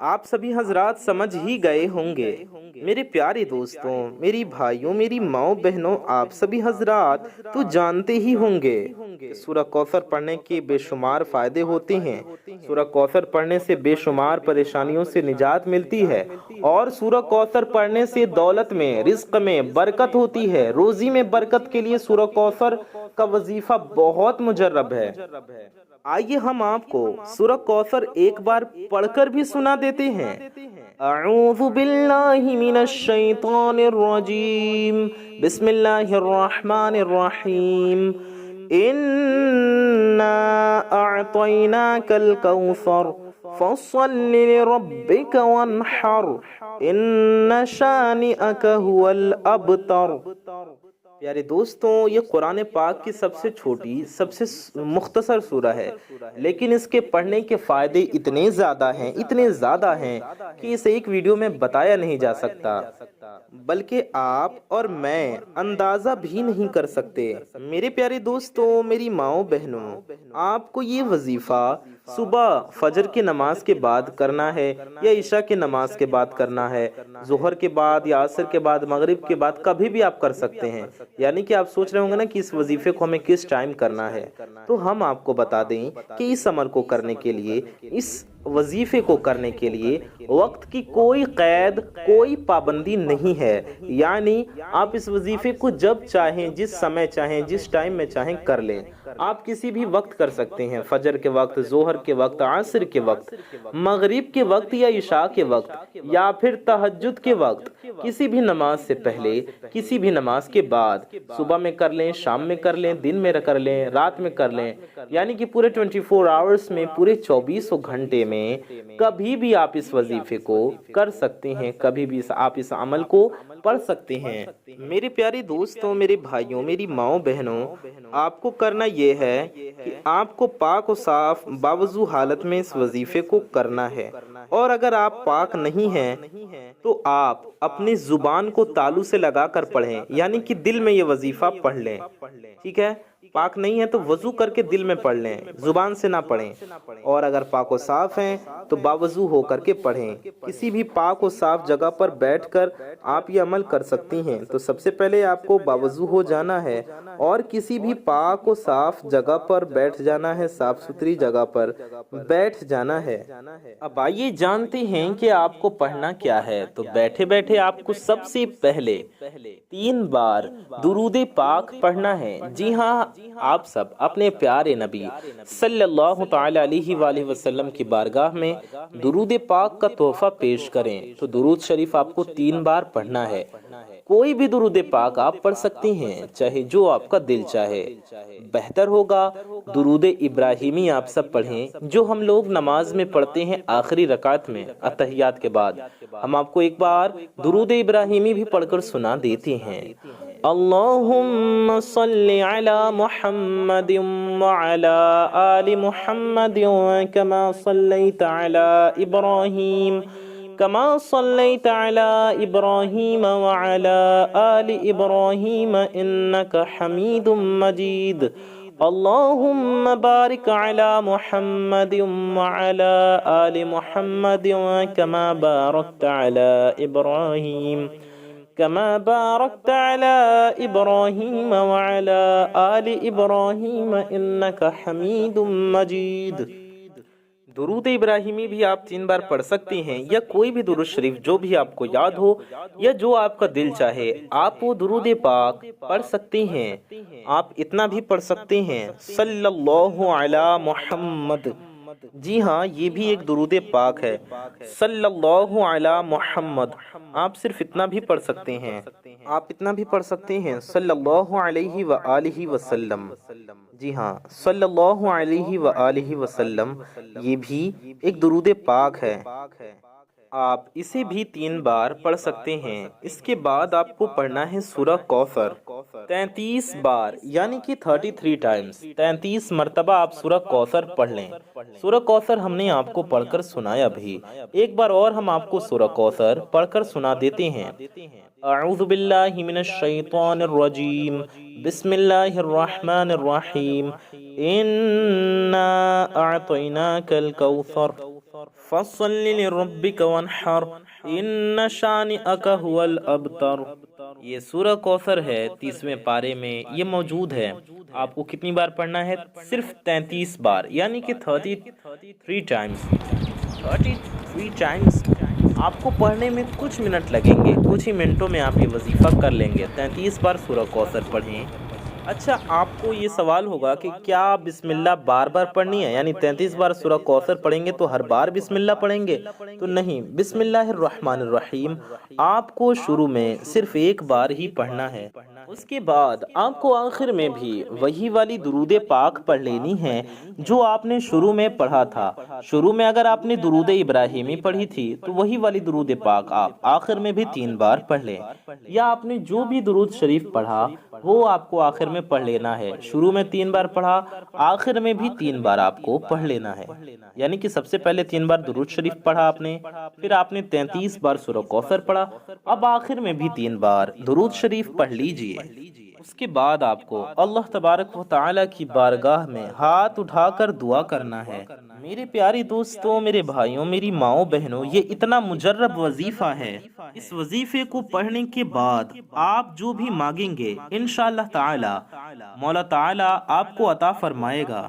آپ سبھی حضرات سمجھ ہی گئے ہوں گے۔ میرے پیارے دوستوں، میری بھائیوں، میری ماؤں بہنوں، آپ سبھی حضرات تو جانتے ہی ہوں گے کہ سورہ کوثر پڑھنے کے بے شمار فائدے ہوتے ہیں۔ سورہ کوثر پڑھنے سے بے شمار پریشانیوں سے نجات ملتی ہے، اور سورہ کوثر پڑھنے سے دولت میں، رزق میں برکت ہوتی ہے، روزی میں برکت کے لیے سورہ کوثر کا وظیفہ بہت مجرب ہے۔ آئیے ہم آپ کو سورہ کوثر ایک بار پڑھ کر بھی سنا دیتے ہیں۔ اعوذ باللہ من الشیطان الرجیم، بسم اللہ الرحمن الرحیم، انا اعطیناک الکوثر فصل لربک وانحر ان شانئک هو الابتر۔ پیارے دوستوں، یہ قرآن پاک کی سب سے چھوٹی، سب سے مختصر سورہ ہے، لیکن اس کے پڑھنے کے فائدے اتنے زیادہ ہیں کہ اسے ایک ویڈیو میں بتایا نہیں جا سکتا، بلکہ آپ اور میں اندازہ بھی نہیں کر سکتے۔ میرے پیارے دوستوں، میری ماؤں بہنوں، آپ کو یہ وظیفہ صبح فجر کی نماز کے بعد کرنا ہے، یا عشاء کی نماز کے بعد کرنا ہے، ظہر کے بعد یا عصر کے بعد، مغرب کے بعد، کبھی بھی آپ کر سکتے ہیں۔ یعنی کہ آپ سوچ رہے ہوں گے نا کہ اس وظیفے کو ہمیں کس ٹائم کرنا ہے، تو ہم آپ کو بتا دیں کہ اس عمل کو کرنے کے لیے، اس وظیفے کو کرنے کے لیے وقت کی کوئی قید، کوئی پابندی نہیں ہے۔ یعنی آپ اس وظیفے کو جب چاہیں، جس سمے چاہیں، جس ٹائم میں چاہیں کر لیں۔ آپ کسی بھی وقت کر سکتے ہیں، فجر کے وقت، ظہر کے وقت، عصر کے وقت، مغرب کے وقت یا عشاء کے وقت، یا پھر تہجد کے وقت، کسی بھی نماز سے پہلے، کسی بھی نماز کے بعد، صبح میں کر لیں، شام میں کر لیں، دن میں کر لیں، رات میں کر لیں، یعنی کہ پورے 24 آورز میں، پورے 24 گھنٹے میں کبھی بھی آپ اس وظیفے کو کر سکتے ہیں، کبھی بھی آپ اس عمل کو پڑھ سکتے ہیں۔ میرے پیارے دوستوں، میرے بھائیوں، میری ماؤں بہنوں، آپ کو کرنا یہ ہے کہ آپ کو پاک و صاف باوضو حالت میں اس وظیفے کو کرنا ہے، اور اگر آپ پاک نہیں ہیں تو آپ اپنی زبان کو تالو سے لگا کر پڑھیں، یعنی کہ دل میں یہ وظیفہ پڑھ لیں، ٹھیک ہے؟ پاک نہیں ہے تو وضو کر کے دل میں پڑھ لیں، زبان سے نہ پڑھیں، اور اگر پاک و صاف ہیں تو باوضو ہو کر کے پڑھیں۔ کسی بھی پاک و صاف جگہ پر بیٹھ کر آپ یہ عمل کر سکتی ہیں۔ تو سب سے پہلے آپ کو باوضو ہو جانا ہے اور کسی بھی پاک و صاف جگہ پر بیٹھ جانا ہے، صاف ستھری جگہ پر بیٹھ جانا ہے۔ اب آئیے جانتے ہیں کہ آپ کو پڑھنا کیا ہے۔ تو بیٹھے بیٹھے آپ کو سب سے پہلے 3 بار درود پاک پڑھنا ہے۔ جی ہاں، آپ سب اپنے پیارے نبی صلی اللہ تعالی علیہ وآلہ وسلم کی بارگاہ میں درود پاک کا تحفہ پیش کریں۔ تو درود شریف آپ کو 3 بار پڑھنا ہے۔ کوئی بھی درود پاک آپ پڑھ سکتی ہیں، چاہے جو آپ کا دل چاہے۔ بہتر ہوگا درود ابراہیمی آپ سب پڑھیں، جو ہم لوگ نماز میں پڑھتے ہیں آخری رکعت میں اتحیات کے بعد۔ ہم آپ کو ایک بار درود ابراہیمی بھی پڑھ کر سنا دیتے ہیں۔ اللہم صلی علی محمد وعلی آل محمد کما صلیت علی ابراہیم صليت على إبراهيم وعلى آل إبراهيم إنك حميد مجيد اللهم بارك على محمد وعلى آل محمد كما باركت على إبراهيم وعلى آل إبراهيم إنك حميد مجيد۔ درود ابراہیمی بھی آپ 3 بار پڑھ سکتے ہیں، یا کوئی بھی درود شریف جو بھی آپ کو یاد ہو یا جو آپ کا دل چاہے، آپ وہ درود پاک پڑھ سکتے ہیں۔ آپ اتنا بھی پڑھ سکتے ہیں، صلی اللہ علی محمد۔ جی ہاں، یہ بھی ایک درود پاک ہے، صلی اللہ علی محمد۔ آپ صرف اتنا بھی پڑھ سکتے ہیں، صلی اللہ علیہ وآلہ وسلم۔ جی ہاں، صلی اللہ علیہ وآلہ وسلم، یہ بھی ایک درود پاک ہے۔ آپ اسے بھی 3 بار پڑھ سکتے ہیں۔ اس کے بعد آپ کو پڑھنا ہے سورہ کوثر 33 بار، یعنی کہ 33 ٹائمز، 33 مرتبہ آپ سورہ کوثر پڑھ لیں۔ سورہ کوثر ہم نے آپ کو پڑھ کر سنایا بھی، ایک بار اور ہم آپ کو سورہ کوثر پڑھ کر سنا دیتے ہیں۔ اعوذ باللہ من الشیطان الرجیم، بسم اللہ الرحمن الرحیم، انا اعطیناک الکوثر فصل لربک وانحر ان شانئک هو الابتر۔ یہ سورہ کوثر ہے، 30ویں پارے میں یہ موجود ہے۔ آپ کو کتنی بار پڑھنا ہے؟ صرف 33 بار، یعنی کہ 33 ٹائمز۔ 33 ٹائمز آپ کو پڑھنے میں کچھ منٹ لگیں گے، کچھ ہی منٹوں میں آپ یہ وظیفہ کر لیں گے۔ 33 بار سورہ کوثر پڑھیں۔ اچھا، آپ کو یہ سوال ہوگا کہ کیا بسم اللہ بار بار پڑھنی ہے؟ یعنی 33 بار سورہ کوثر پڑھیں گے تو ہر بار بسم اللہ پڑھیں گے؟ تو نہیں، بسم اللہ الرحمن الرحیم آپ کو شروع میں صرف ایک بار ہی پڑھنا ہے۔ اس کے بعد آپ کو آخر میں بھی وہی والی درود پاک پڑھ لینی ہے جو آپ نے شروع میں پڑھا تھا۔ شروع میں اگر آپ نے درود ابراہیمی پڑھی تھی تو وہی والی درود پاک آپ آخر میں بھی 3 بار پڑھ لیں، یا آپ نے جو بھی درود شریف پڑھا وہ آپ کو آخر میں پڑھ لینا ہے۔ شروع میں 3 بار پڑھا، آخر میں بھی 3 بار آپ کو پڑھ لینا ہے۔ یعنی کہ سب سے پہلے 3 بار درود شریف پڑھا آپ نے، پھر آپ نے 33 بار سورہ کوثر پڑھا، اب آخر میں بھی 3 بار درود شریف پڑھ لیجئے۔ اس کے بعد آپ کو اللہ تبارک و تعالی کی بارگاہ میں ہاتھ اٹھا کر دعا کرنا ہے۔ میرے پیارے دوستوں، میرے بھائیوں، میری ماؤں بہنوں، یہ اتنا مجرب وظیفہ ہے۔ اس وظیفے کو پڑھنے کے بعد آپ جو بھی مانگیں گے انشاءاللہ تعالی مولا تعالی آپ کو عطا فرمائے گا۔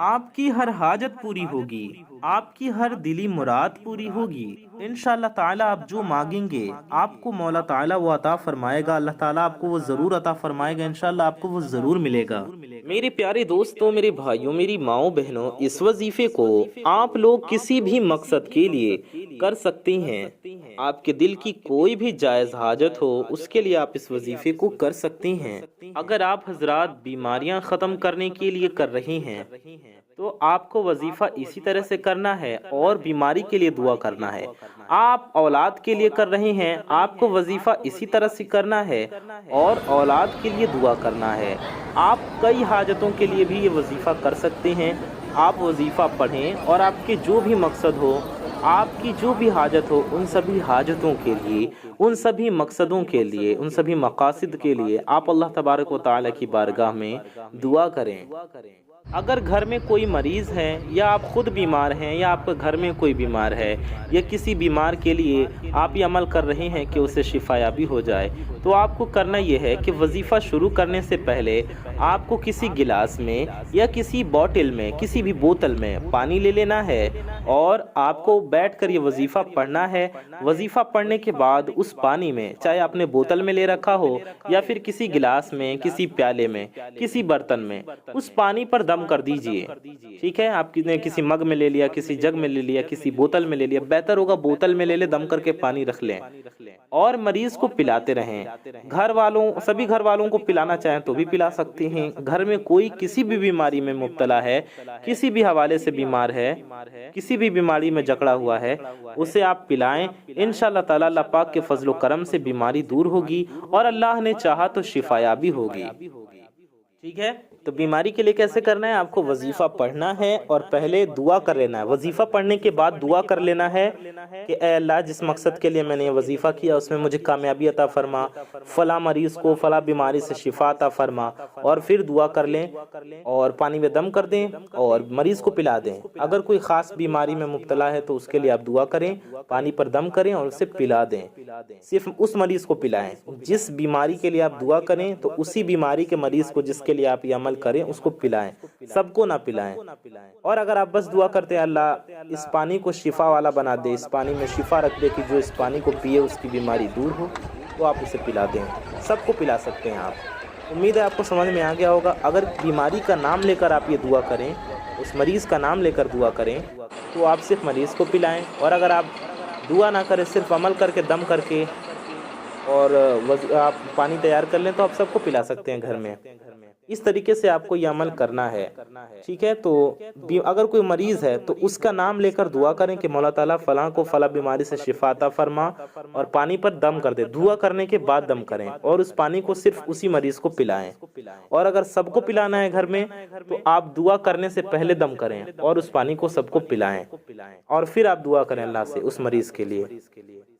آپ کی ہر حاجت پوری ہوگی، آپ کی ہر دلی مراد پوری ہوگی۔ انشاءاللہ تعالی آپ جو مانگیں گے آپ کو مولا تعالی وہ عطا فرمائے گا، اللہ تعالی آپ کو وہ ضرور عطا فرمائے گا، انشاءاللہ آپ کو وہ ضرور ملے گا۔ میرے پیارے دوستوں، میرے بھائیوں، میری ماؤں بہنوں، اس وظیفے کو آپ لوگ کسی بھی مقصد کے لیے کر سکتے ہیں۔ آپ کے دل کی کوئی بھی جائز حاجت ہو اس کے لیے آپ اس وظیفے کو کر سکتے ہیں۔ اگر آپ حضرات بیماریاں ختم کرنے کے لیے کر رہے ہیں تو آپ کو وظیفہ اسی طرح سے کرنا ہے اور بیماری کے لیے دعا کرنا ہے۔ آپ اولاد کے لیے کر رہے ہیں، آپ کو وظیفہ اسی طرح سے کرنا ہے اور اولاد کے لیے دعا کرنا ہے۔ آپ کئی حاجتوں کے لیے بھی یہ وظیفہ کر سکتے ہیں۔ آپ وظیفہ پڑھیں اور آپ کے جو بھی مقصد ہو، آپ کی جو بھی حاجت ہو، ان سبھی حاجتوں کے لیے، ان سبھی مقصدوں کے لیے، ان سبھی مقاصد کے لیے آپ اللہ تبارک و تعالی کی بارگاہ میں دعا کریں۔ اگر گھر میں کوئی مریض ہے یا آپ خود بیمار ہیں یا آپ کے گھر میں کوئی بیمار ہے یا کسی بیمار کے لیے آپ یہ عمل کر رہے ہیں کہ اسے شفا یابی ہو جائے، تو آپ کو کرنا یہ ہے کہ وظیفہ شروع کرنے سے پہلے آپ کو کسی گلاس میں یا کسی بوتل میں، کسی بھی بوتل میں پانی لے لینا ہے اور آپ کو بیٹھ کر یہ وظیفہ پڑھنا ہے۔ وظیفہ پڑھنے کے بعد اس پانی میں، چاہے آپ نے بوتل میں لے رکھا ہو یا پھر کسی گلاس میں، کسی پیالے میں، کسی برتن میں، اس پانی پر دم کر دیجئے۔ ٹھیک ہے، آپ نے کسی مگ میں لے لیا، کسی جگ میں لے لیا، کسی بوتل میں لے لیا، بہتر ہوگا بوتل میں لے لے، دم کر کے پانی رکھ لیں اور مریض کو پلاتے رہیں۔ سبھی گھر والوں کو پلانا چاہیں تو بھی پلا سکتے ہیں۔ گھر میں کوئی کسی بھی بیماری میں مبتلا ہے، کسی بھی حوالے سے بیمار ہے، کسی بھی بیماری میں جکڑا ہوا ہے، اسے آپ پلائیں۔ انشاءاللہ تعالی اللہ پاک کے فضل و کرم سے بیماری دور ہوگی اور اللہ نے چاہا تو شفا یابی ہوگی۔ ٹھیک ہے، تو بیماری کے لیے کیسے کرنا ہے؟ آپ کو وظیفہ پڑھنا ہے اور پہلے دعا کر لینا ہے۔ وظیفہ پڑھنے کے بعد دعا کر لینا ہے کہ اے اللہ، جس مقصد کے لیے میں نے یہ وظیفہ کیا اس میں مجھے کامیابی عطا فرما، فلاں مریض کو فلاں بیماری سے شفا عطا فرما، اور پھر دعا کر لیں اور پانی میں دم کر دیں اور مریض کو پلا دیں۔ اگر کوئی خاص بیماری میں مبتلا ہے تو اس کے لیے آپ دعا کریں، پانی پر دم کریں اور اسے پلا دیں۔ صرف اس مریض کو پلائیں جس بیماری کے لیے آپ دعا کریں، تو اسی بیماری کے مریض کو جس کے لیے آپ یہ عمل کریں اس کو پلائیں، سب کو نہ پلائیں۔ اور اگر آپ بس دعا کرتے ہیں اللہ اس پانی کو شفا والا بنا دے، اس پانی میں شفا رکھ دے کہ جو اس پانی کو پیے اس کی بیماری دور ہو، تو آپ اسے پلا دیں۔ سب کو پلا سکتے ہیں آپ۔ امید ہے آپ کو سمجھ میں آ گیا ہوگا۔ اگر بیماری کا نام لے کر آپ یہ دعا کریں، اس مریض کا نام لے کر دعا کریں، تو آپ صرف مریض کو پلائیں، اور اگر آپ دعا نہ کریں، صرف عمل کر کے دم کر کے اور آپ پانی تیار کر لیں، تو آپ سب کو پلا سکتے ہیں گھر میں۔ اس طریقے سے آپ کو یہ عمل کرنا ہے۔ ٹھیک ہے، تو اگر کوئی مریض ہے تو اس کا نام لے کر دعا کریں کہ مولا تعالیٰ فلاں کو فلاں بیماری سے شفا عطا فرما، اور پانی پر دم کر دے۔ دعا کرنے کے بعد دم کریں اور اس پانی کو صرف اسی مریض کو پلائیں۔ اور اگر سب کو پلانا ہے گھر میں تو آپ دعا کرنے سے پہلے دم کریں اور اس پانی کو سب کو پلائیں، اور پھر آپ دعا کریں اللہ سے اس مریض کے لیے۔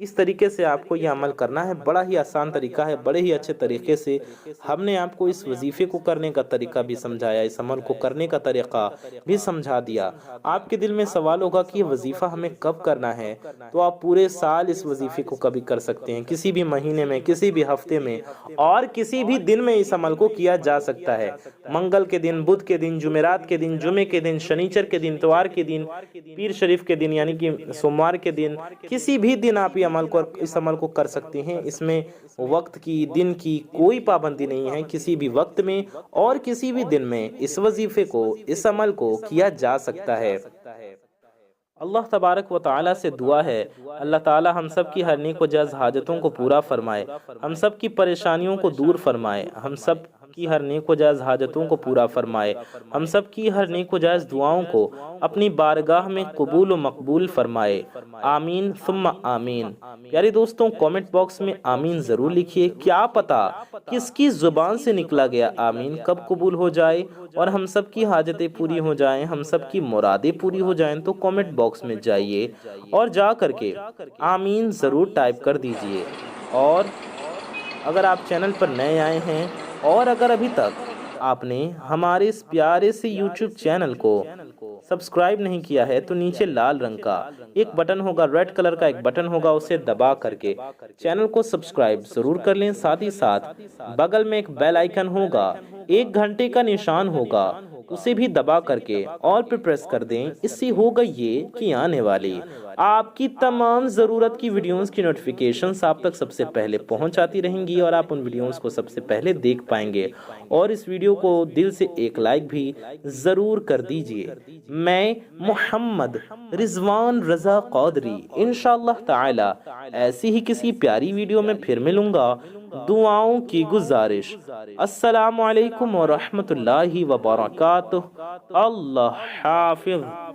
اس طریقے سے آپ کو یہ عمل کرنا ہے۔ بڑا ہی آسان طریقہ ہے، بڑے ہی اچھے طریقے سے ہم نے آپ کو اس وظیفے کو کرنے کا طریقہ بھی سمجھایا، اس عمل کو کرنے کا طریقہ بھی سمجھا دیا۔ آپ کے دل میں سوال ہوگا کہ یہ وظیفہ ہمیں کب کرنا ہے، تو آپ پورے سال اس وظیفے کو کبھی کر سکتے ہیں، کسی بھی مہینے میں، کسی بھی ہفتے میں، اور کسی بھی دن میں اس عمل کو کیا جا سکتا ہے۔ منگل کے دن، بدھ کے دن، جمعرات کے دن، جمعے کے دن، شنیچر کے دن، اتوار کے دن، پیر شریف کے دن یعنی کہ سوموار کے دن، کسی بھی دن آپ اس عمل کو کر سکتے ہیں۔ اس میں وقت کی، دن کی کوئی پابندی نہیں ہے، کسی بھی وقت میں اور کسی بھی دن میں اس وظیفے کو، اس عمل کو کیا جا سکتا ہے۔ اللہ تبارک و تعالی سے دعا ہے اللہ تعالی ہم سب کی ہر نیک و جائز حاجتوں کو پورا فرمائے، ہم سب کی پریشانیوں کو دور فرمائے، ہم سب کی ہر نیک و جائز حاجتوں کو پورا فرمائے، ہم سب کی ہر نیک و جائز دعاؤں کو اپنی بارگاہ میں قبول و مقبول فرمائے، آمین ثم آمین۔ پیارے دوستوں، کومنٹ باکس میں آمین ضرور لکھیے، کیا پتا کس کی زبان سے نکلا گیا آمین کب قبول ہو جائے اور ہم سب کی حاجتیں پوری ہو جائیں، ہم سب کی مرادیں پوری ہو جائیں۔ تو کومنٹ باکس میں جائیے اور جا کر کے آمین ضرور ٹائپ کر دیجئے۔ اور اگر آپ چینل پر نئے آئے ہیں اور اگر ابھی تک آپ نے ہمارے اس پیارے سے یوٹیوب چینل کو سبسکرائب نہیں کیا ہے تو نیچے لال رنگ کا ایک بٹن ہوگا، ریڈ کلر کا ایک بٹن ہوگا، اسے دبا کر کے چینل کو سبسکرائب ضرور کر لیں۔ ساتھ ہی ساتھ بغل میں ایک بیل آئیکن ہوگا، ایک گھنٹے کا نشان ہوگا، اسے بھی دبا کر کے آل پہ پریس کر دیں۔ اس سے ہوگا یہ کہ آنے والی آپ کی تمام ضرورت کی ویڈیوز کی نوٹیفیکیشنز آپ تک سب سے پہلے پہنچ آتی رہیں گی اور آپ ان ویڈیوز کو سب سے پہلے دیکھ پائیں گے۔ اور اس ویڈیو کو دل سے ایک لائک بھی ضرور کر دیجئے۔ میں محمد رضوان رضا قادری انشاءاللہ تعالی ایسی ہی کسی پیاری ویڈیو میں پھر ملوں گا۔ دعاؤں کی گزارش۔ السلام علیکم ورحمۃ اللہ وبرکاتہ۔ اللہ حافظ۔